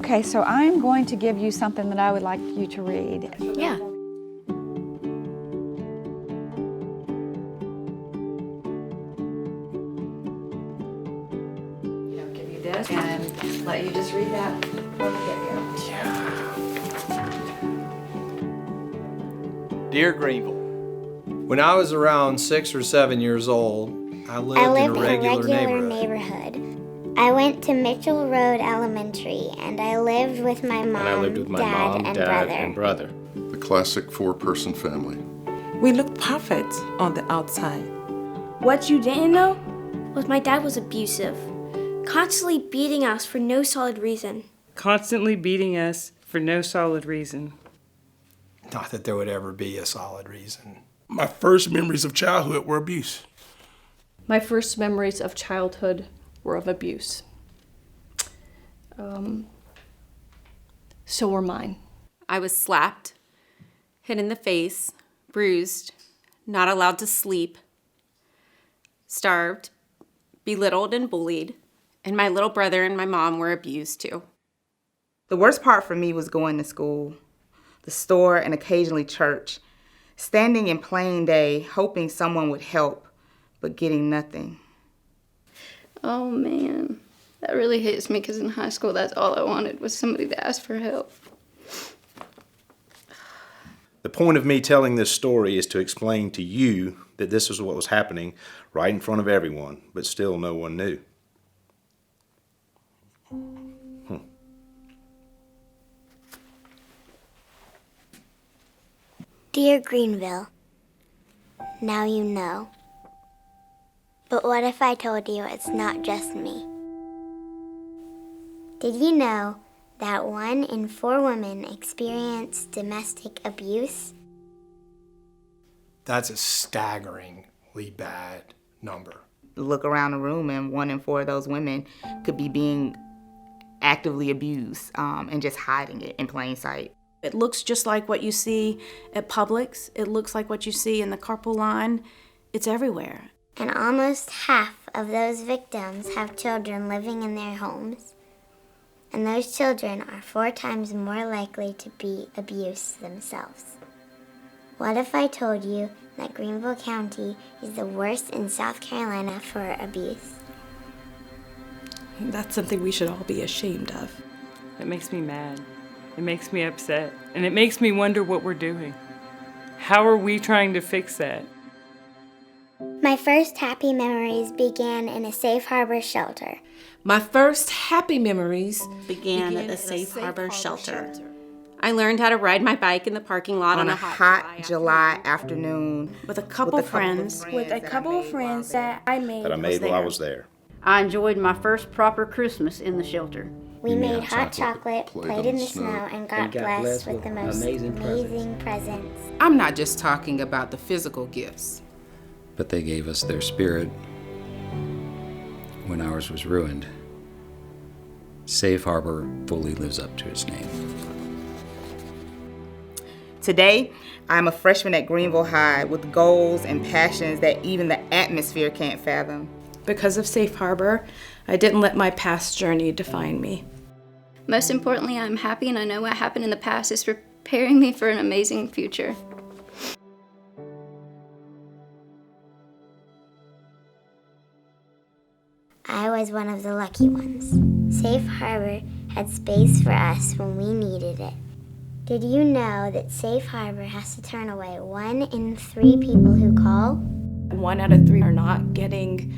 Okay, so I'm going to give you something that I would like you to read. Yeah. I'll give you this and let you just read that from the get-go. Dear Greenville, when I was around 6 or 7 years old, I lived in a regular neighborhood. I went to Mitchell Road Elementary, and I lived with my mom, dad, and brother. The classic four-person family. We looked perfect on the outside. What you didn't know was my dad was abusive, constantly beating us for no solid reason. Constantly beating us for no solid reason. Not that there would ever be a solid reason. My first memories of childhood were abuse. My first memories of childhood were of abuse. So were mine. I was slapped, hit in the face, bruised, not allowed to sleep, starved, belittled and bullied, and my little brother and my mom were abused too. The worst part for me was going to school, the store, and occasionally church, standing in plain day, hoping someone would help, but getting nothing. Oh man, that really hits me because in high school that's all I wanted was somebody to ask for help. The point of me telling this story is to explain to you that this is what was happening right in front of everyone, but still no one knew. Dear Greenville, now you know. But what if I told you it's not just me? Did you know that 1 in 4 women experience domestic abuse? That's a staggeringly bad number. Look around the room and 1 in 4 of those women could be being actively abused and just hiding it in plain sight. It looks just like what you see at Publix. It looks like what you see in the carpool line. It's everywhere. And almost half of those victims have children living in their homes. And those children are 4 times more likely to be abused themselves. What if I told you that Greenville County is the worst in South Carolina for abuse? That's something we should all be ashamed of. It makes me mad. It makes me upset. And it makes me wonder what we're doing. How are we trying to fix that? My first happy memories began in a safe harbor shelter. My first happy memories began at a safe harbor shelter. I learned how to ride my bike in the parking lot on a hot July afternoon with a couple friends. With a couple of friends that I made while I was there. I enjoyed my first proper Christmas in the shelter. We made hot chocolate, played in the snow, and got blessed with the most amazing presents. I'm not just talking about the physical gifts. But they gave us their spirit when ours was ruined. Safe Harbor fully lives up to its name. Today, I'm a freshman at Greenville High with goals and passions that even the atmosphere can't fathom. Because of Safe Harbor, I didn't let my past journey define me. Most importantly, I'm happy and I know what happened in the past is preparing me for an amazing future. I was one of the lucky ones. Safe Harbor had space for us when we needed it. Did you know that Safe Harbor has to turn away 1 in 3 people who call? 1 out of 3 are not getting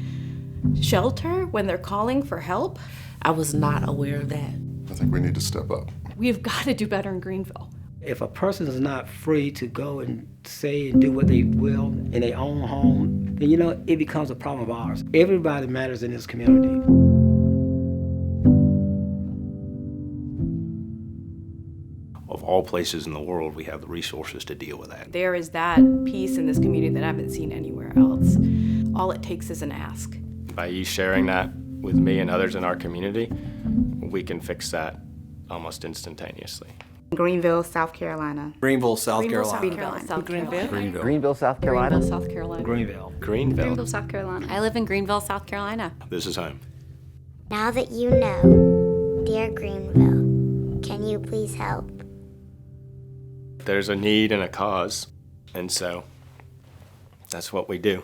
shelter when they're calling for help. I was not aware of that. I think we need to step up. We've got to do better in Greenville. If a person is not free to go and say and do what they will in their own home, then it becomes a problem of ours. Everybody matters in this community. Of all places in the world, we have the resources to deal with that. There is that piece in this community that I haven't seen anywhere else. All it takes is an ask. By you sharing that with me and others in our community, we can fix that almost instantaneously. Greenville, South Carolina. Greenville, South Carolina. Greenville, South Carolina. South Carolina. Greenville, South Carolina. I live in Greenville, South Carolina. This is home. Now that you know, dear Greenville, Can you please help? There's a need and a cause, and so that's what we do.